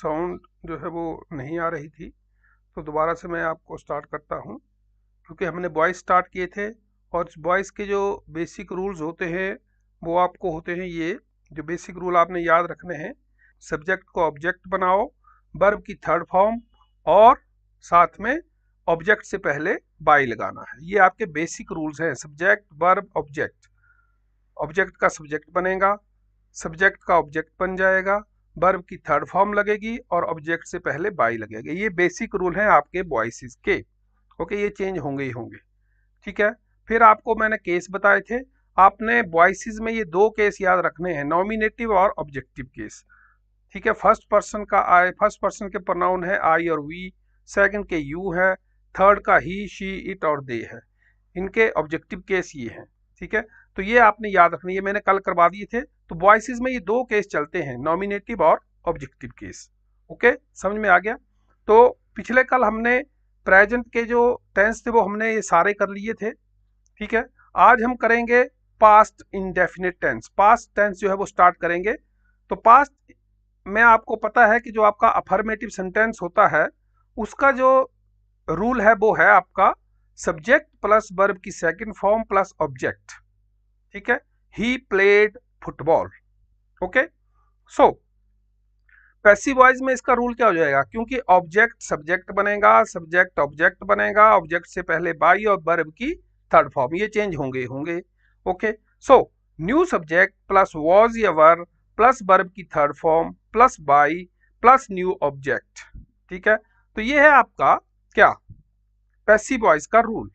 Sound जो है वो नहीं आ रही थी, तो दोबारा से मैं आपको स्टार्ट करता हूँ। क्योंकि हमने वॉइस स्टार्ट किए थे और वॉइस के जो बेसिक रूल्स होते हैं वो आपको होते हैं ये जो बेसिक रूल आपने याद रखने हैं। सब्जेक्ट को ऑब्जेक्ट बनाओ, वर्ब की थर्ड फॉर्म और साथ में ऑब्जेक्ट से पहले बाई लगाना है। ये आपके बेसिक रूल्स हैं। सब्जेक्ट वर्ब ऑब्जेक्ट, ऑब्जेक्ट का सब्जेक्ट बनेगा, सब्जेक्ट का ऑब्जेक्ट बन जाएगा, वर्ब की थर्ड फॉर्म लगेगी और ऑब्जेक्ट से पहले बाई लगेगा। ये बेसिक रूल है आपके वॉइसेस के। ओके, ये चेंज होंगे ही होंगे। ठीक है, फिर आपको मैंने केस बताए थे। आपने वॉइसेस में ये दो केस याद रखने हैं, नॉमिनेटिव और ऑब्जेक्टिव केस। ठीक है, फर्स्ट पर्सन का आई, फर्स्ट पर्सन के प्रोनाउन है आई और वी, सेकंड के यू है, थर्ड का ही शी इट और दे है। इनके ऑब्जेक्टिव केस ये हैं। ठीक है, तो ये आपने याद रखना, ये मैंने कल करवा दिए थे। तो वॉइसेस में ये दो केस चलते हैं, नॉमिनेटिव और ऑब्जेक्टिव केस। ओके, समझ में आ गया। तो पिछले कल हमने प्रेजेंट के जो टेंस थे वो हमने ये सारे कर लिए थे। ठीक है, आज हम करेंगे past indefinite tense. Past tense जो है वो स्टार्ट करेंगे। तो पास्ट में आपको पता है कि जो आपका अफर्मेटिव सेंटेंस होता है उसका जो रूल है वो है आपका सब्जेक्ट प्लस वर्ब की सेकंड फॉर्म प्लस ऑब्जेक्ट। ठीक है, ही played football. Okay, so passive voice में इसका रूल क्या हो जाएगा, क्योंकि ऑब्जेक्ट सब्जेक्ट बनेगा, सब्जेक्ट ऑब्जेक्ट बनेगा, ऑब्जेक्ट से पहले बाई और वर्ब की थर्ड फॉर्म, ये चेंज होंगे होंगे। Okay, so new subject plus was या वर प्लस वर्ब की third form plus by plus new object. ठीक है, तो ये है आपका क्या पैसिव वॉइस का रूल।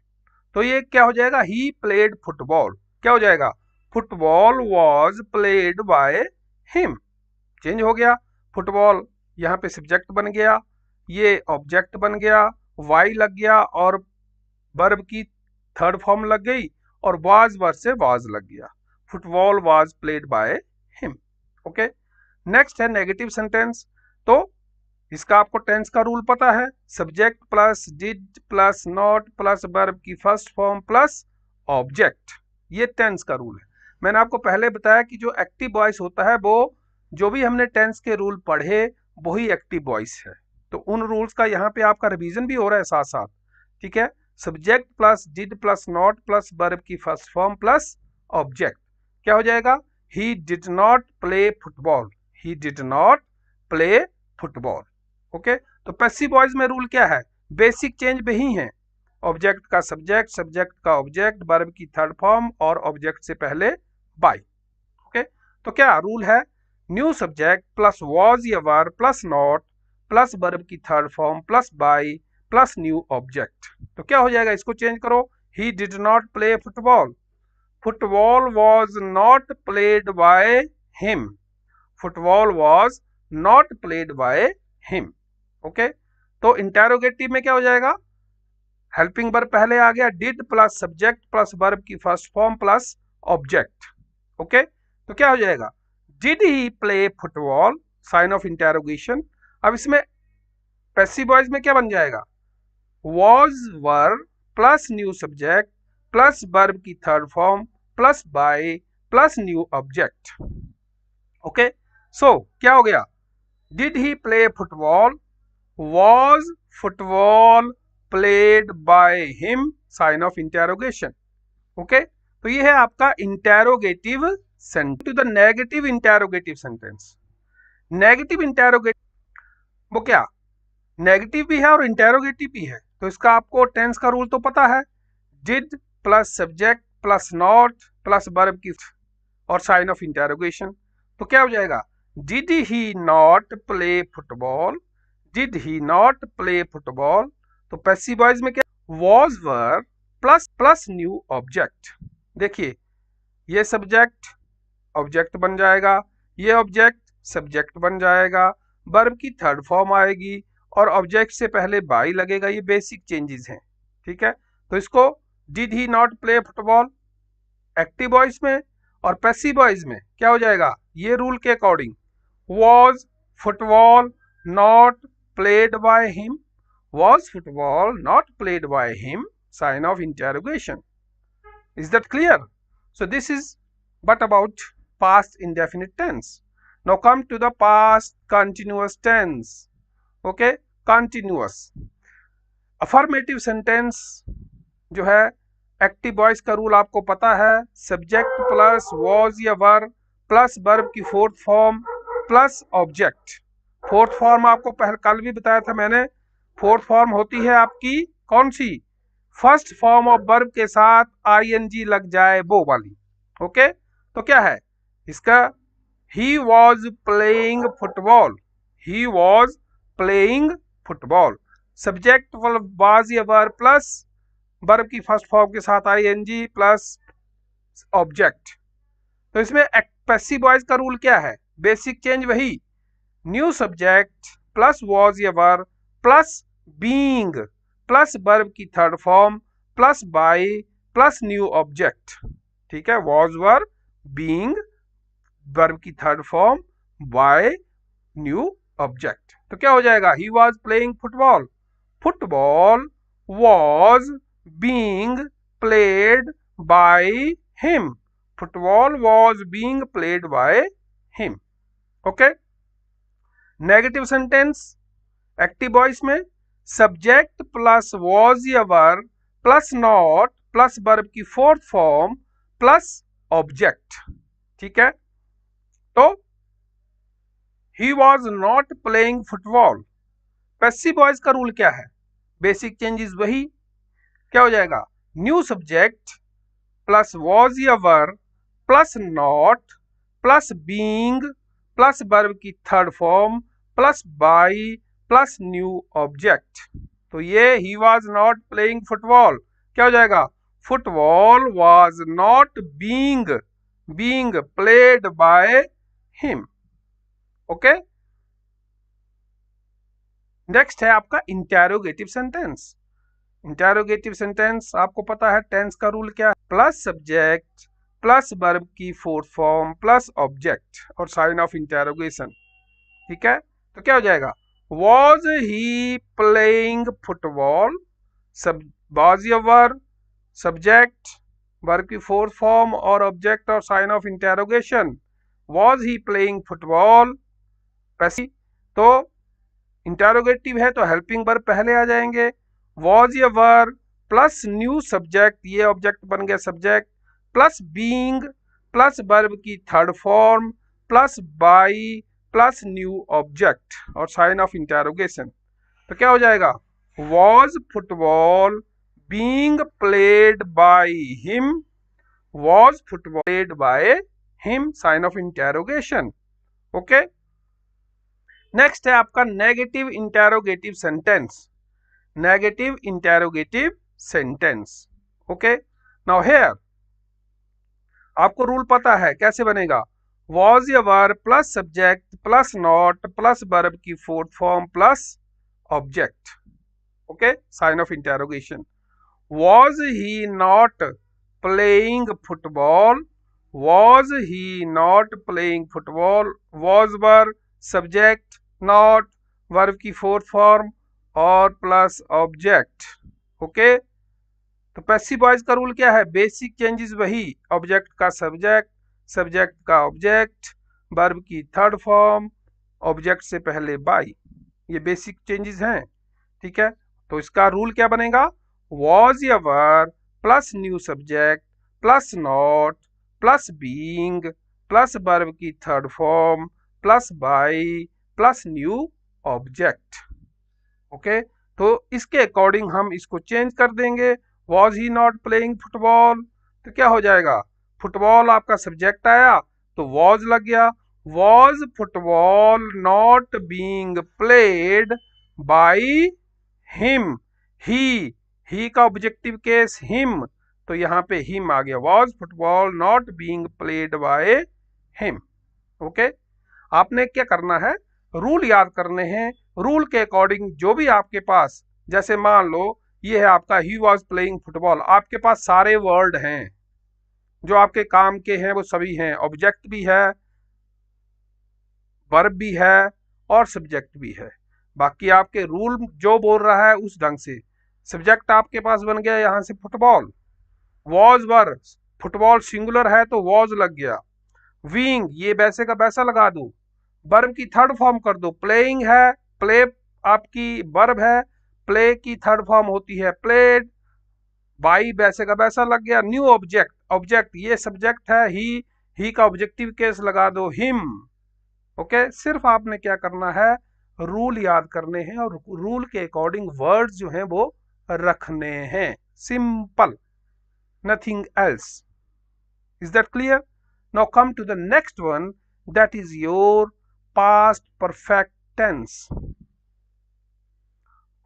तो ये क्या हो जाएगा, ही प्लेड फुटबॉल, क्या हो जाएगा, football was played by him. Change हो गया, फुटबॉल यहाँ पे सब्जेक्ट बन गया, ये ऑब्जेक्ट बन गया, वाई लग गया और वर्ब की थर्ड फॉर्म लग गई और वाज वर्ब से वाज लग गया। Football was played by him. Okay, next है नेगेटिव सेंटेंस। तो इसका आपको टेंस का रूल पता है, subject plus did plus not plus verb की फर्स्ट फॉर्म प्लस ऑब्जेक्ट, ये टेंस का रूल है। मैंने आपको पहले बताया कि जो एक्टिव वॉइस होता है वो जो भी हमने टेंस के रूल पढ़े वही एक्टिव वॉइस है। तो उन रूल्स का यहाँ पे आपका रिवीजन भी हो रहा है साथ साथ। ठीक है, subject plus did plus not plus verb की फर्स्ट फॉर्म प्लस ऑब्जेक्ट, क्या हो जाएगा, ही did not play football, he did not play football. Okay, तो पैसिव वॉइस में रूल क्या है, बेसिक चेंज वही है, ऑब्जेक्ट का सब्जेक्ट, सब्जेक्ट का ऑब्जेक्ट, वर्ब की थर्ड फॉर्म और ऑब्जेक्ट से पहले बाई। ओके, तो क्या रूल है, न्यू सब्जेक्ट प्लस वॉज या were plus not plus verb की third form plus by plus new object. तो क्या हो जाएगा, इसको चेंज करो, he did not play football, football was not played by him, football was not played by him. Okay, तो interrogative में क्या हो जाएगा, हेल्पिंग वर्ब पहले आ गया, did plus subject plus verb की first form plus object. Okay, तो क्या हो जाएगा, did he play football, sign of interrogation. अब इसमें पैसिव वॉइस में क्या बन जाएगा, was were plus new subject plus verb की third form plus by plus new object. Okay, so क्या हो गया, did he play football, was football played by him, sign of interrogation. Okay, तो ये है आपका interrogative sentence. To the negative interrogative sentence. Negative interrogative वो क्या, negative भी है और इंटेरोगेटिव भी है। तो इसका आपको टेंस का रूल तो पता है, did plus subject plus not plus verb की और साइन ऑफ इंटेरोगेशन। तो क्या हो जाएगा, did he not play football, did he not play football. तो पैसिव वॉइस में क्या, was were plus plus new object. देखिए, ये सब्जेक्ट ऑब्जेक्ट बन जाएगा, ये ऑब्जेक्ट सब्जेक्ट बन जाएगा, वर्ब की थर्ड फॉर्म आएगी और ऑब्जेक्ट से पहले बाई लगेगा। ये बेसिक चेंजेस हैं। ठीक है, तो इसको did he not play football active voice में, और पैसिव वॉइस में क्या हो जाएगा, ये रूल के according, was football not played by him, was football not played by him, sign of interrogation. Is that clear? So this is what about past indefinite tense. Now come to the past continuous tense. Okay, continuous. Affirmative sentence जो है, active voice का rule आपको पता है. Subject plus was या were plus verb की fourth form plus object. Fourth form आपको पहले कल भी बताया था मैंने. फोर्थ फॉर्म होती है आपकी कौन सी? फर्स्ट फॉर्म ऑफ वर्ब के साथ आईएनजी लग जाए वो वाली. ओके, तो क्या है इसका? ही was playing football. He was playing football. Subject was या वर प्लस वर्ब की फर्स्ट फॉर्म के साथ आईएनजी प्लस ऑब्जेक्ट. तो इसमें पैसिव वॉइस का रूल क्या है? बेसिक चेंज वही, न्यू सब्जेक्ट प्लस वॉज या were plus being plus verb की third form plus by plus new object. ठीक है, वॉज वर बीइंग वर्ब की third form by new object. तो क्या हो जाएगा? He was playing football. Football was being played by him. Football was being played by him. Okay. Negative sentence active voice में subject plus was या were plus not plus verb की fourth form plus object. ठीक है, तो ही was not playing football. Passive voice का rule क्या है? Basic changes वही. क्या हो जाएगा? न्यू सब्जेक्ट प्लस वॉज या were plus not plus being plus verb की third form plus by plus new object. तो ये he was not playing football क्या हो जाएगा? Football was not being played by him. Okay. Next है आपका interrogative sentence. Interrogative sentence आपको पता है टेंस का रूल क्या है? प्लस सब्जेक्ट प्लस वर्ब की फोर्थ फॉर्म प्लस ऑब्जेक्ट और साइन ऑफ इंटेरोगेशन. ठीक है, तो क्या हो जाएगा? Was he playing football. सब वॉज या वर्ब, सब्जेक्ट, वर्ब की फोर्थ फॉर्म और ऑब्जेक्ट और sign of interrogation. Was he playing football. Passive. तो इंटेरोगेटिव है तो हेल्पिंग वर्ब पहले आ जाएंगे. वॉज या वर्ब प्लस न्यू सब्जेक्ट, ये ऑब्जेक्ट बन गया subject, plus being plus verb की third form plus by plus new object और साइन ऑफ इंटेरोगेशन. तो क्या हो जाएगा? Was football being played by him. Was football played by him, sign of interrogation. Okay. Next है आपका negative interrogative sentence. Negative interrogative sentence. Okay. Now here आपको rule पता है कैसे बनेगा? वॉज या verb plus subject plus not plus verb की fourth form plus object. Okay, sign of interrogation. Was he not playing football. Was he not playing football. Was verb, subject, not, verb की fourth form और plus object. Okay. तो passive voice का rule क्या है? Basic changes वही, object का subject, subject का object, verb की थर्ड फॉर्म, ऑब्जेक्ट से पहले बाय. ये बेसिक चेंजेस हैं. ठीक है, तो इसका रूल क्या बनेगा? वॉज या verb plus new subject plus not plus being plus verb की third form plus by plus new object. Okay, तो इसके अकॉर्डिंग हम इसको चेंज कर देंगे. Was he not playing football, तो क्या हो जाएगा? फुटबॉल आपका सब्जेक्ट आया तो वॉज लग गया. Was football not being played by him. He का ऑब्जेक्टिव केस हिम, तो यहाँ पे हिम आ गया. Was football not being played by him. Okay. आपने क्या करना है? रूल याद करने हैं. रूल के अकॉर्डिंग जो भी आपके पास, जैसे मान लो ये है आपका ही वॉज प्लेइंग फुटबॉल, आपके पास सारे वर्ड हैं जो आपके काम के हैं, वो सभी हैं. ऑब्जेक्ट भी है, वर्ब भी है और सब्जेक्ट भी है. बाकी आपके रूल जो बोल रहा है उस ढंग से. सब्जेक्ट आपके पास बन गया यहां से football. Was verb, football singular है तो वॉज लग गया. विंग, ये वैसे का वैसा लगा दूं. वर्ब की थर्ड फॉर्म कर दो, प्लेइंग है, प्ले आपकी वर्ब है, प्ले की थर्ड फॉर्म होती है प्लेड, बाई वैसे का वैसा लग गया। न्यू ऑब्जेक्ट, ऑब्जेक्ट ये सब्जेक्ट है, ही का ऑब्जेक्टिव केस लगा दो हिम। ओके, सिर्फ आपने क्या करना है, रूल याद करने हैं और रूल के अकॉर्डिंग वर्ड्स जो हैं वो रखने हैं, simple, nothing else. Is that clear? Now come to the next one, that is your past perfect tense.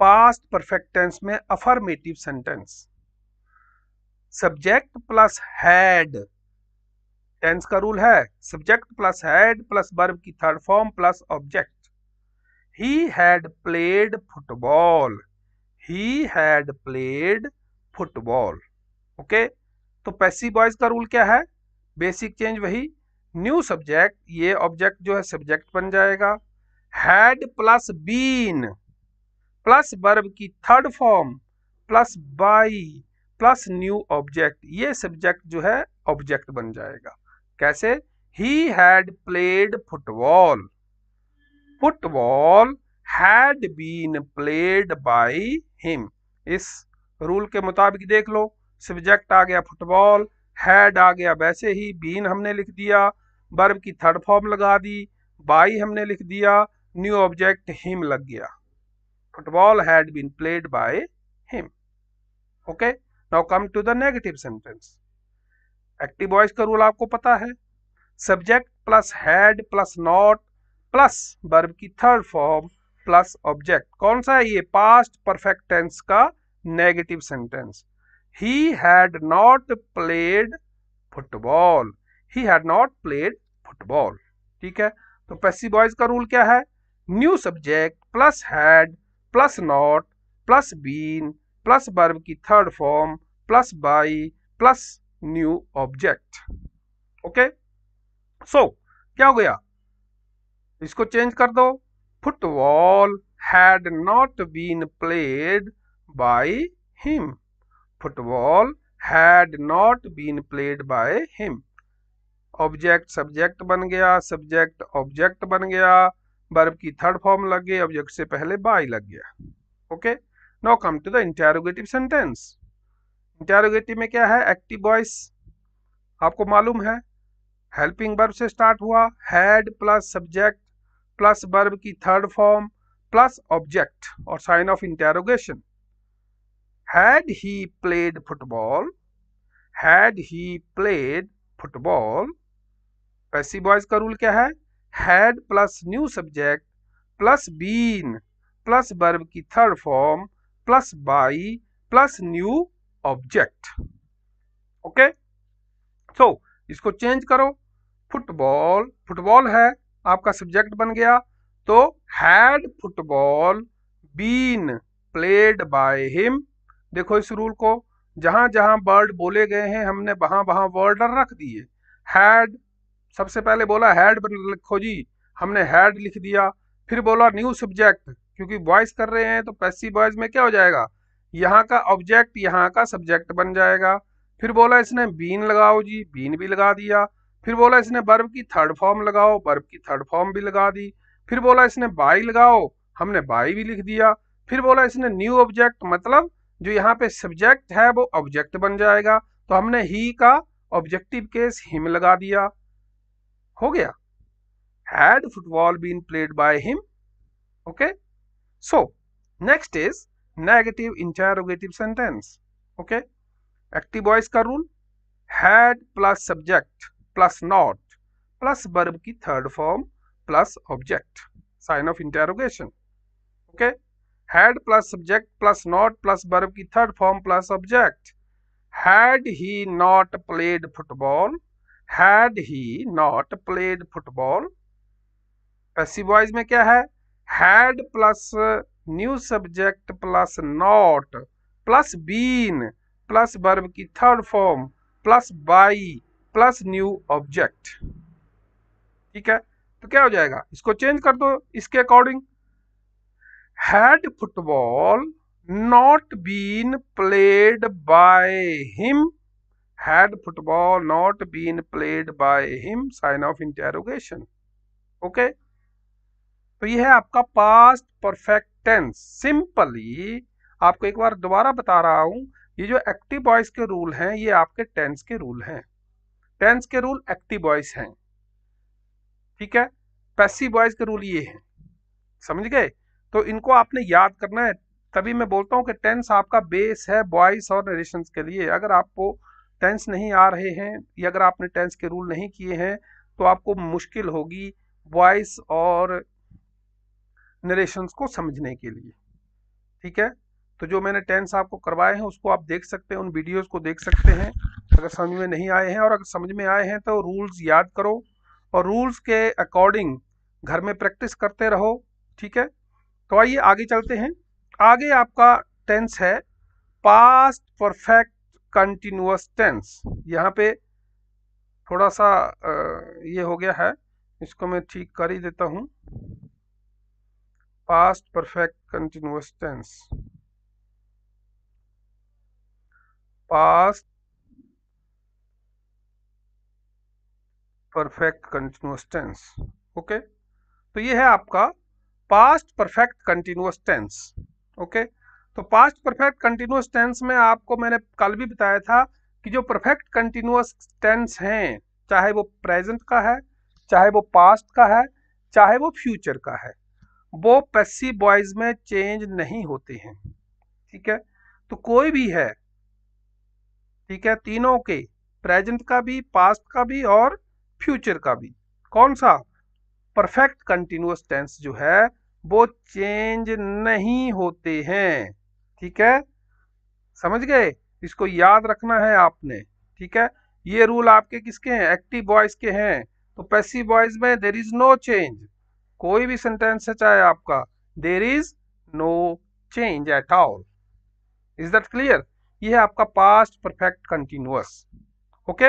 Past perfect tense में affirmative sentence, subject plus had, tense का रूल है subject plus had plus verb की third form plus object. He had played football, he had played football. Okay, तो passive voice का rule क्या है, basic change वही, new subject, ये object जो है सब्जेक्ट बन जाएगा, had plus been plus verb की third form plus by plus new object, ये सब्जेक्ट जो है ऑब्जेक्ट बन जाएगा। कैसे, he had played football, football had been played by him. इस रूल के मुताबिक देख लो, सब्जेक्ट आ गया फुटबॉल, हैड आ गया वैसे ही, बीन हमने लिख दिया, वर्ब की थर्ड फॉर्म लगा दी, बाई हमने लिख दिया, न्यू ऑब्जेक्ट हिम लग गया, football had been played by him. Okay, now come to the negative sentence. Active voice का रूल आपको पता है, subject plus had plus not plus verb की थर्ड फॉर्म प्लस ऑब्जेक्ट। कौन सा है ये, पास्ट परफेक्ट टेंस का negative sentence. He had not played football, he had not played football. ठीक है, तो पैसिव वॉइस का रूल क्या है, new subject plus had plus not plus been plus verb की third form plus by plus new object. Okay, so क्या हो गया, इसको चेंज कर दो, football had not been played by him, football had not been played by him. Object subject बन गया, subject object बन गया, वर्ब की थर्ड फॉर्म लग गई, ऑब्जेक्ट से पहले बाय लग गया। Okay, now come to the interrogative sentence. Interrogative में क्या है, एक्टिव वॉइस आपको मालूम है, हेल्पिंग वर्ब से स्टार्ट हुआ, had plus subject plus verb की थर्ड फॉर्म प्लस ऑब्जेक्ट और sign of interrogation. Had he played football, had he played football. Passive voice का रूल क्या है, had plus new subject plus been plus verb की third form plus by plus new object. Okay, सो इसको change करो, football, football है आपका subject बन गया, तो had football been played by him. देखो इस रूल को, जहां जहां वर्ड बोले गए हैं हमने वहां वहां वर्ड रख दिए। हैड सबसे पहले बोला हैड लिखो जी, हमने हैड लिख दिया, फिर बोला न्यू सब्जेक्ट, क्योंकि वॉइस कर रहे हैं तो पैसिव वॉइस में क्या हो जाएगा, यहाँ का ऑब्जेक्ट यहाँ का सब्जेक्ट बन जाएगा। फिर बोला इसने बीन लगाओ जी, बीन भी लगा दिया। फिर बोला इसने वर्ब की थर्ड फॉर्म लगाओ, वर्ब की थर्ड फॉर्म भी लगा दी। फिर बोला इसने बाई लगाओ, हमने बाई भी लिख दिया। फिर बोला इसने न्यू ऑब्जेक्ट, मतलब जो यहाँ पे सब्जेक्ट है वो ऑब्जेक्ट बन जाएगा, तो हमने ही का ऑब्जेक्टिव केस हिम लगा दिया, हो गया, had football been played by him. Okay, so next is negative interrogative sentence. Okay, active voice का rule, had plus subject plus not plus verb की third form plus object, sign of interrogation. Okay, had plus subject plus not plus verb की third form plus object. Had he not played football, had he not played football. Passive voice में क्या है, had plus new subject plus not plus been plus verb की third form plus by plus new object. ठीक है, तो क्या हो जाएगा, इसको चेंज कर दो इसके according, had football not been played by him, had football not been played by him, sign of interrogation. Okay, तो ये है आपका पास्ट परफेक्ट टेंस। सिंपली आपको एक बार दोबारा बता रहा हूं, ये जो एक्टिव वॉइस के रूल हैं ये आपके टेंस के रूल हैं। टेंस के रूल एक्टिव वॉइस हैं, ठीक है। पैसिव वॉइस के रूल ये हैं, समझ गए। तो इनको आपने याद करना है। तभी मैं बोलता हूँ कि टेंस आपका बेस है वॉइस और नरेशंस के लिए। अगर आपको टेंस नहीं आ रहे हैं या अगर आपने टेंस के रूल नहीं किए हैं तो आपको मुश्किल होगी वॉइस और नरेशंस को समझने के लिए, ठीक है। तो जो मैंने टेंस आपको करवाए हैं उसको आप देख सकते हैं, उन वीडियोस को देख सकते हैं अगर समझ में नहीं आए हैं। और अगर समझ में आए हैं तो रूल्स याद करो और रूल्स के अकॉर्डिंग घर में प्रैक्टिस करते रहो, ठीक है। तो आइए आगे चलते हैं। आगे आपका टेंस है पास्ट परफेक्ट कंटिन्यूअस टेंस। यहाँ पे थोड़ा सा ये हो गया है, इसको मैं ठीक कर ही देता हूँ। Past perfect continuous tense, past perfect continuous tense, okay. तो ये है आपका past perfect continuous tense, okay. तो पास्ट परफेक्ट कंटिन्यूअस टेंस में आपको मैंने कल भी बताया था कि जो परफेक्ट कंटिन्यूअस टेंस हैं, चाहे वो प्रेजेंट का है, चाहे वो पास्ट का है, चाहे वो फ्यूचर का है, वो पैसिव वॉइस में चेंज नहीं होते हैं, ठीक है। तो कोई भी है, ठीक है, तीनों के, प्रेजेंट का भी, पास्ट का भी और फ्यूचर का भी, कौन सा परफेक्ट कंटिन्यूअस टेंस जो है वो चेंज नहीं होते हैं, ठीक है। समझ गए, इसको याद रखना है आपने, ठीक है। ये रूल आपके किसके हैं, एक्टिव वॉइस के हैं। तो पैसिव वॉइस में देर इज नो चेंज, कोई भी सेंटेंस है चाहे आपका, there is no change at all. Is that clear. ये है आपका पास्ट परफेक्ट कंटिन्यूअस, ओके।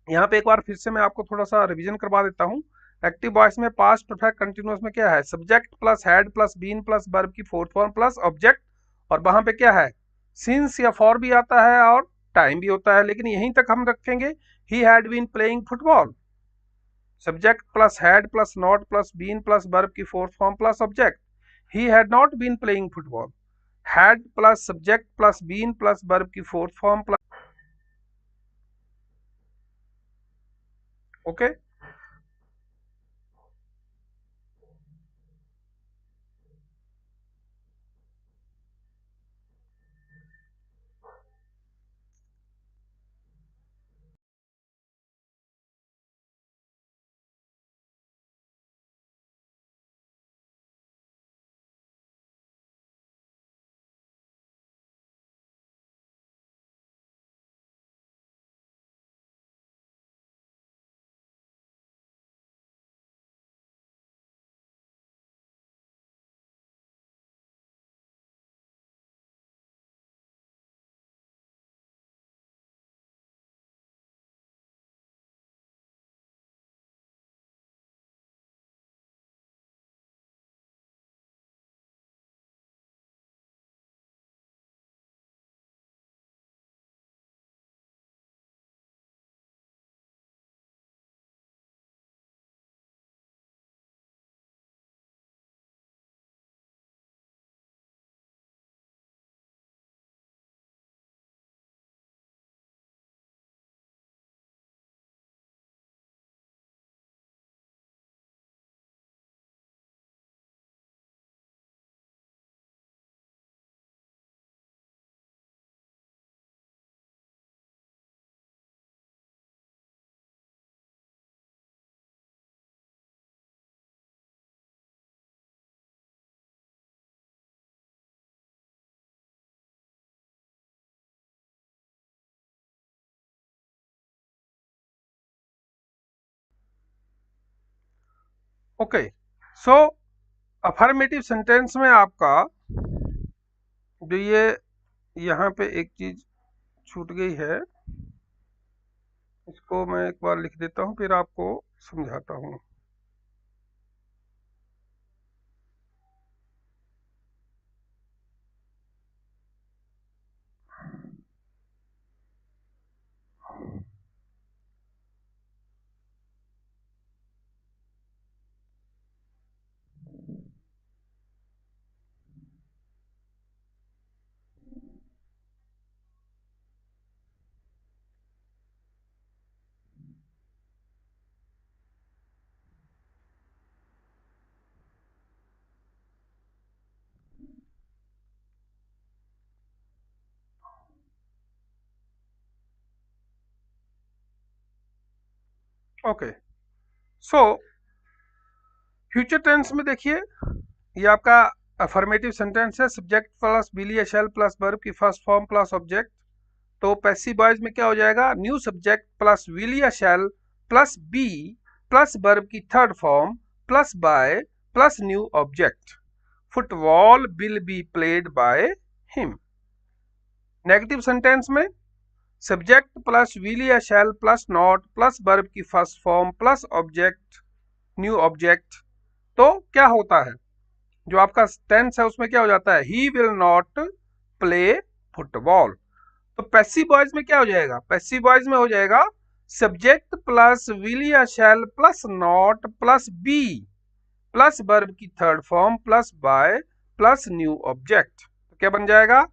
यहाँ पे एक बार फिर से मैं आपको थोड़ा सा रिवीजन करवा देता हूँ। एक्टिव वॉइस में पास्ट परफेक्ट कंटिन्यूअस में क्या है, subject plus had plus been plus verb की फोर्थ फॉर्म प्लस ऑब्जेक्ट, और वहां पे क्या है, सिंस या फॉर भी आता है और टाइम भी होता है, लेकिन यहीं तक हम रखेंगे। He had been playing football, subject plus had plus not plus been plus verb की fourth form plus object. He had not been playing football, had plus subject plus been plus verb की fourth form plus, okay. Okay, so affirmative sentence में आपका जो ये यहाँ पे एक चीज छूट गई है, इसको मैं एक बार लिख देता हूँ फिर आपको समझाता हूँ। ओके, सो फ्यूचर टेंस में देखिए, ये आपका अफर्मेटिव सेंटेंस है, सब्जेक्ट प्लस विल या शैल प्लस वर्ब की फर्स्ट फॉर्म प्लस ऑब्जेक्ट। तो पैसिव वॉइस में क्या हो जाएगा, न्यू सब्जेक्ट प्लस विल या shall plus be plus verb की third form plus by plus new object. Football will be played by him. Negative sentence में subject plus will या shall plus not plus verb की first form plus object new object. तो क्या होता है, जो आपका टेंस है उसमें क्या हो जाता है, he will not play football. तो पैसिव वॉइस में क्या हो जाएगा, पैसिव वॉइस में हो जाएगा सब्जेक्ट प्लस विल या shall plus not plus be plus verb की third form plus by plus new object. तो क्या बन जाएगा,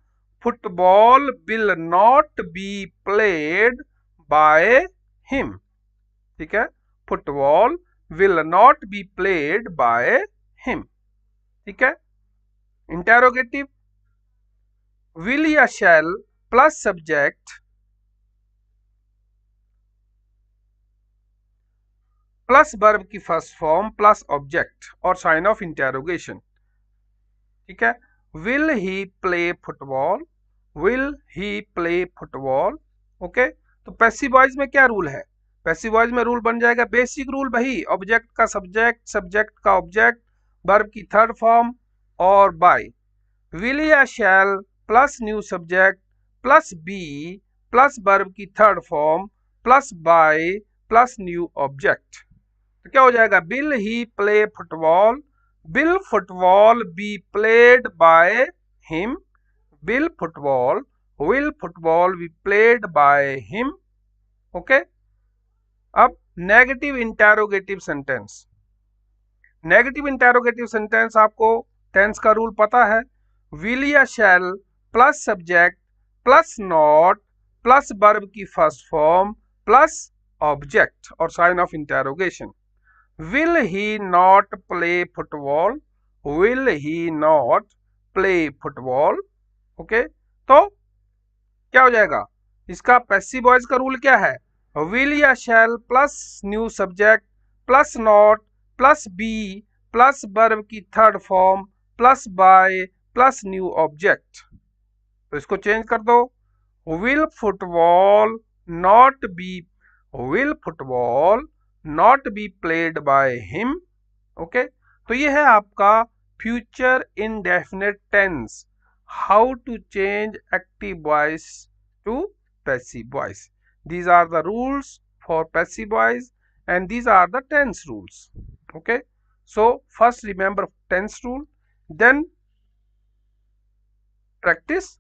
football will not be played by him. ठीक है, football will not be played by him. ठीक है, इंटेरोगेटिव, विल या shall plus subject plus verb की फर्स्ट फॉर्म प्लस ऑब्जेक्ट और साइन ऑफ इंटेरोगेशन। ठीक है, will he play football, will he play football. Okay, तो पैसिव वॉइस में क्या रूल है, पैसिव वॉइस में रूल बन जाएगा बेसिक रूल वही, ऑब्जेक्ट का सब्जेक्ट, सब्जेक्ट का ऑब्जेक्ट, वर्ब की थर्ड फॉर्म और बाय। विल या shall plus new subject plus be plus verb की third form plus by plus new object. तो क्या हो जाएगा, will he play football, will football be played by him, will football be played by him. Okay, अब negative interrogative sentence. Negative interrogative sentence आपको tense का rule पता है, will या shall plus subject plus not plus verb की first form plus object और sign of interrogation. Will he not play football, will he not play football. Okay, तो क्या हो जाएगा, इसका पैसिव वॉइस का रूल क्या है, विल या shall plus new subject plus not plus be plus verb की third form plus by plus new object. तो इसको चेंज कर दो, will football not be, will football not be played by him. Okay, तो ये है आपका future indefinite tense, how to change active voice to passive voice. These are the rules for passive voice and these are the tense rules. Okay, so first remember tense rule, then practice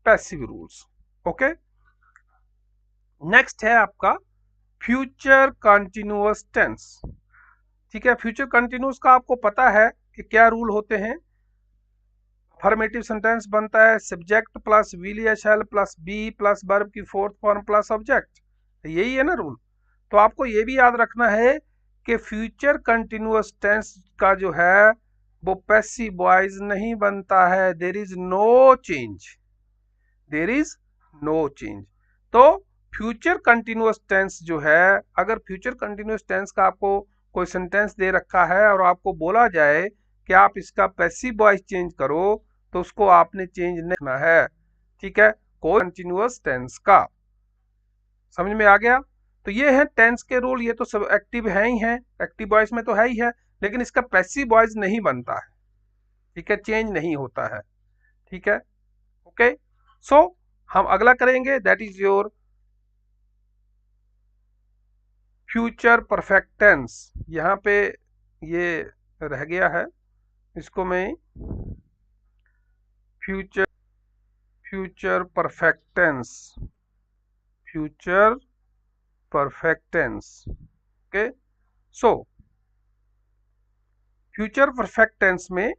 passive rules. Okay, next है आपका future continuous tense. ठीक है, future continuous का आपको पता है कि क्या रूल होते हैं, अफर्मेटिव सेंटेंस बनता है सब्जेक्ट प्लस विल या shall plus be plus verb की फोर्थ फॉर्म प्लस ऑब्जेक्ट, यही है ना रूल। तो आपको ये भी याद रखना है कि फ्यूचर कंटिन्यूअस टेंस का जो है वो पैसिव वॉइस नहीं बनता है, there is no change, there is no change. तो फ्यूचर कंटिन्यूअस टेंस जो है, अगर फ्यूचर कंटिन्यूअस टेंस का आपको कोई सेंटेंस दे रखा है और आपको बोला जाए कि आप इसका पैसिव वॉइस चेंज करो, तो उसको आपने चेंज नहीं करना है। ठीक है, कोई कंटिन्यूअस टेंस का, समझ में आ गया। तो ये है टेंस के रूल, ये तो सब एक्टिव है ही है, एक्टिव वॉइस में तो है ही है, लेकिन इसका पैसिव वॉइस नहीं बनता है। ठीक है, चेंज नहीं होता है। ठीक है, ओके, सो हम अगला करेंगे, that is your future perfect tense. यहाँ पे ये रह गया है, इसको मैं future perfect tense, future perfect tense. Okay, so future perfect tense में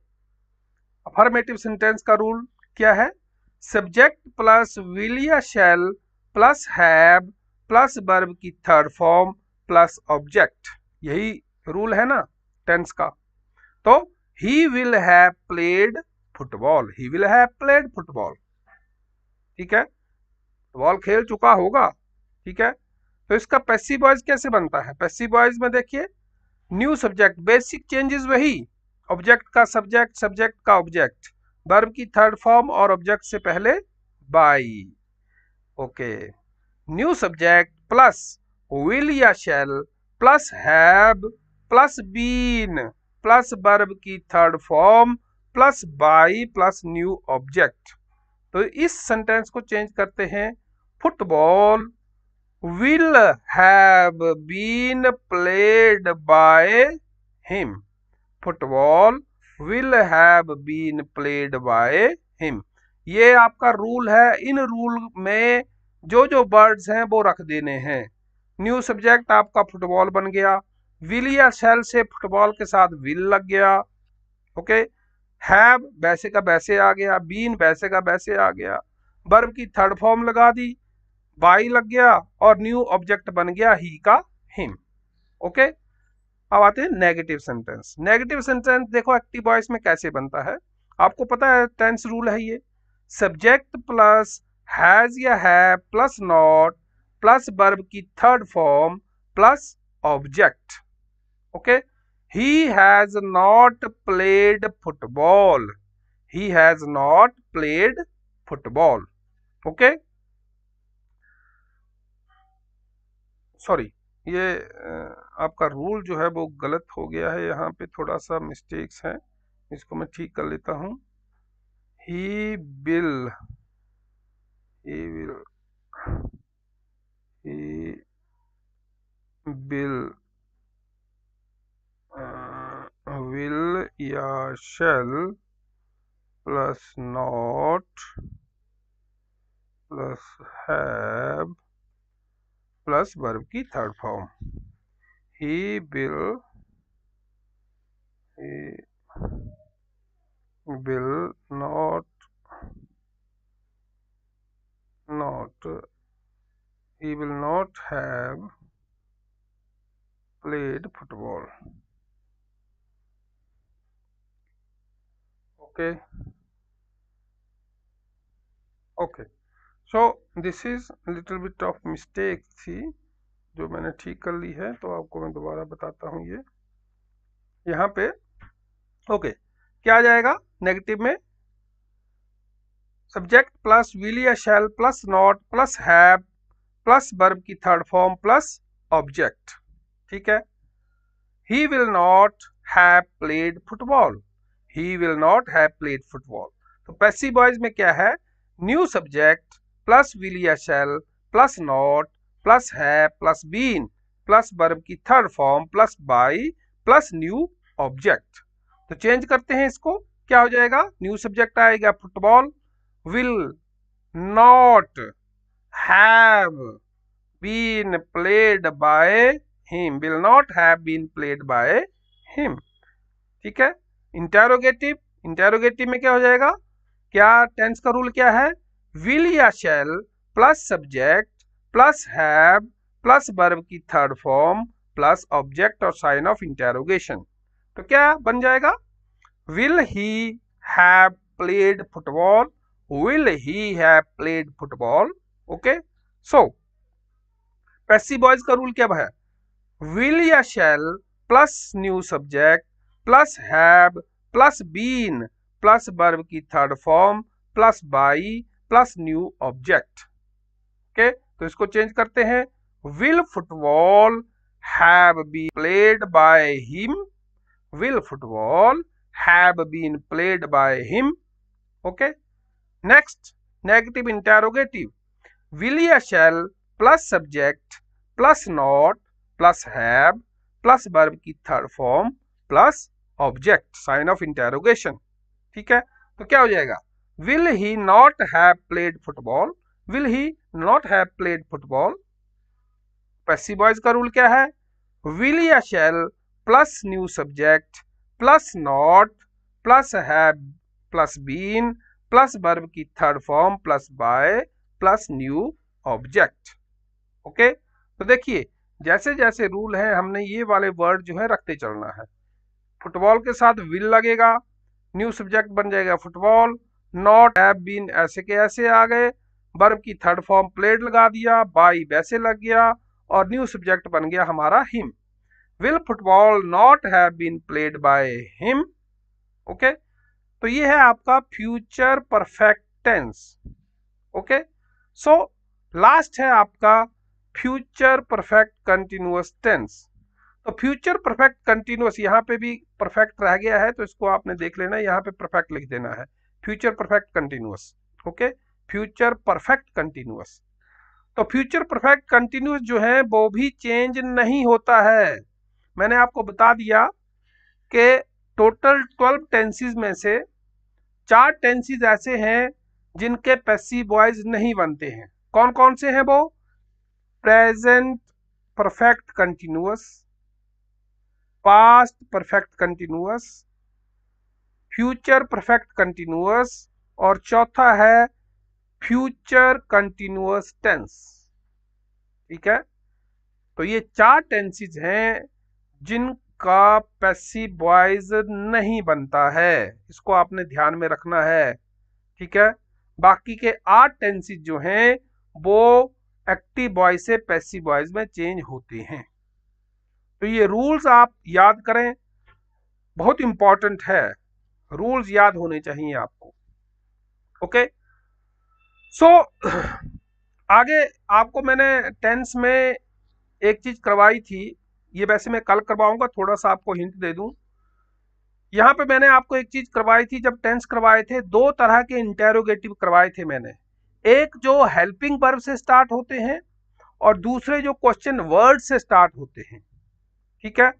अफर्मेटिव सेंटेंस का रूल क्या है, सब्जेक्ट प्लस विल या shall plus have plus verb की थर्ड फॉर्म प्लस ऑब्जेक्ट, यही रूल है ना टेंस का। तो he will have played football, he will have played football. ठीक है, फुटबॉल खेल चुका होगा। ठीक है, तो इसका पैसिव वॉइस कैसे बनता है? पैसिव वॉइस में देखिए, न्यू सब्जेक्ट, बेसिक चेंजेस वही, ऑब्जेक्ट का सब्जेक्ट, सब्जेक्ट का ऑब्जेक्ट, वर्ब की थर्ड फॉर्म और ऑब्जेक्ट से पहले by. Okay, new subject plus will या shall plus have plus been plus verb की third form plus by plus new object. तो इस सेंटेंस को चेंज करते हैं, football will have been played by him। Football will have been played by him। ये आपका rule है। In rule में जो जो वर्ड्स हैं वो रख देने हैं। न्यू सब्जेक्ट आपका फुटबॉल बन गया, विल या शैल से फुटबॉल के साथ विल लग गया। ओके, हैव वैसे का वैसे आ गया, बीन वैसे का वैसे आ गया, वर्ब की थर्ड फॉर्म लगा दी, बाई लग गया और न्यू ऑब्जेक्ट बन गया ही का हिम। ओके, अब आते हैं नेगेटिव सेंटेंस। नेगेटिव सेंटेंस देखो एक्टिव वॉइस में कैसे बनता है, आपको पता है टेंस रूल है ये, सब्जेक्ट प्लस हैज या है प्लस नॉट प्लस वर्ब की third form plus object. Okay, he has not played football, he has not played football. Okay, sorry, ये आपका रूल जो है वो गलत हो गया है, यहाँ पे थोड़ा सा मिस्टेक्स है, इसको मैं ठीक कर लेता हूँ। He will, he will, he will या shall plus not plus have plus verb की third form. He will not he will not have played football. Okay, so this is little bit of mistake थी जो मैंने ठीक कर ली है, तो आपको मैं दोबारा बताता हूँ। ये यहाँ पे ओके, क्या आ जाएगा नेगेटिव में? सब्जेक्ट प्लस विल या shall plus not plus have plus verb की थर्ड फॉर्म प्लस ऑब्जेक्ट। ठीक है, he will not have played football, he will not have played football. तो पैसिव वॉइस में क्या है? न्यू सब्जेक्ट प्लस विल या shall plus not plus have plus been plus verb की third form plus by plus new object. तो change करते हैं इसको, क्या हो जाएगा? न्यू सब्जेक्ट आएगा football, will not have been played by him, will not have been played by him। ठीक है, इंटेरोगेटिव, इंटेरोगेटिव में क्या हो जाएगा? क्या टेंस का रूल क्या है? will या shall plus subject plus have plus verb की थर्ड फॉर्म प्लस ऑब्जेक्ट और साइन ऑफ इंटेरोगेशन। तो क्या बन जाएगा? will he have played football, will he have played football। Okay, so passive voice का रूल क्या है? will या shall plus new subject plus have plus been plus verb की third form plus by plus new object. Okay, तो इसको change करते हैं, will football have been played by him, will football have been played by him। Okay, next negative interrogative, will या shall plus subject plus not plus have plus verb की third form plus object sign of interrogation. ठीक है, तो क्या हो जाएगा? will he not have played football, will he not have played football। Passive voice का rule क्या है? will या shall plus new subject plus not plus have plus been plus verb की third form plus by plus new object. Okay, तो देखिए जैसे जैसे rule है हमने ये वाले वर्ड जो है रखते चलना है। फुटबॉल के साथ विल लगेगा, न्यू सब्जेक्ट बन जाएगा फुटबॉल, नॉट हैव बीन ऐसे के ऐसे आ गए, वर्ब की थर्ड फॉर्म प्लेड लगा दिया, बाई वैसे लग गया, और न्यू सब्जेक्ट बन गया हमारा him. Will football not have been played by him. Okay, तो ये है आपका future perfect tense. Okay, so last है आपका फ्यूचर परफेक्ट कंटिन्यूअस टेंस। तो फ्यूचर परफेक्ट कंटिन्यूअस, यहाँ पे भी परफेक्ट रह गया है तो इसको आपने देख लेना, यहाँ पे परफेक्ट लिख देना है, future perfect continuous. Okay, future perfect continuous. तो फ्यूचर परफेक्ट कंटिन्यूअस जो है वो भी चेंज नहीं होता है। मैंने आपको बता दिया कि टोटल 12 टेंसेस में से 4 टेंसेस ऐसे हैं जिनके पैसिव वॉइस नहीं बनते हैं। कौन कौन से हैं वो? Present perfect continuous, past perfect continuous, future perfect continuous, और चौथा है फ्यूचर कंटिन्यूअस टेंस। ठीक है, तो ये 4 टेंसेस हैं जिनका पैसिव वॉइस नहीं बनता है, इसको आपने ध्यान में रखना है। ठीक है, बाकी के 8 टेंसेस जो हैं वो एक्टिव वॉइस से पैसिव वॉइस में चेंज होते हैं। तो ये रूल्स आप याद करें, बहुत इंपॉर्टेंट है, रूल्स याद होने चाहिए आपको। ओके, सो आगे आपको मैंने टेंस में एक चीज करवाई थी, ये वैसे मैं कल करवाऊंगा, थोड़ा सा आपको हिंट दे दूं। यहाँ पे मैंने आपको एक चीज करवाई थी, जब टेंस करवाए थे 2 तरह के इंटेरोगेटिव करवाए थे मैंने। एक जो हेल्पिंग वर्ब से स्टार्ट होते हैं और दूसरे जो क्वेश्चन वर्ड से स्टार्ट होते हैं। ठीक है,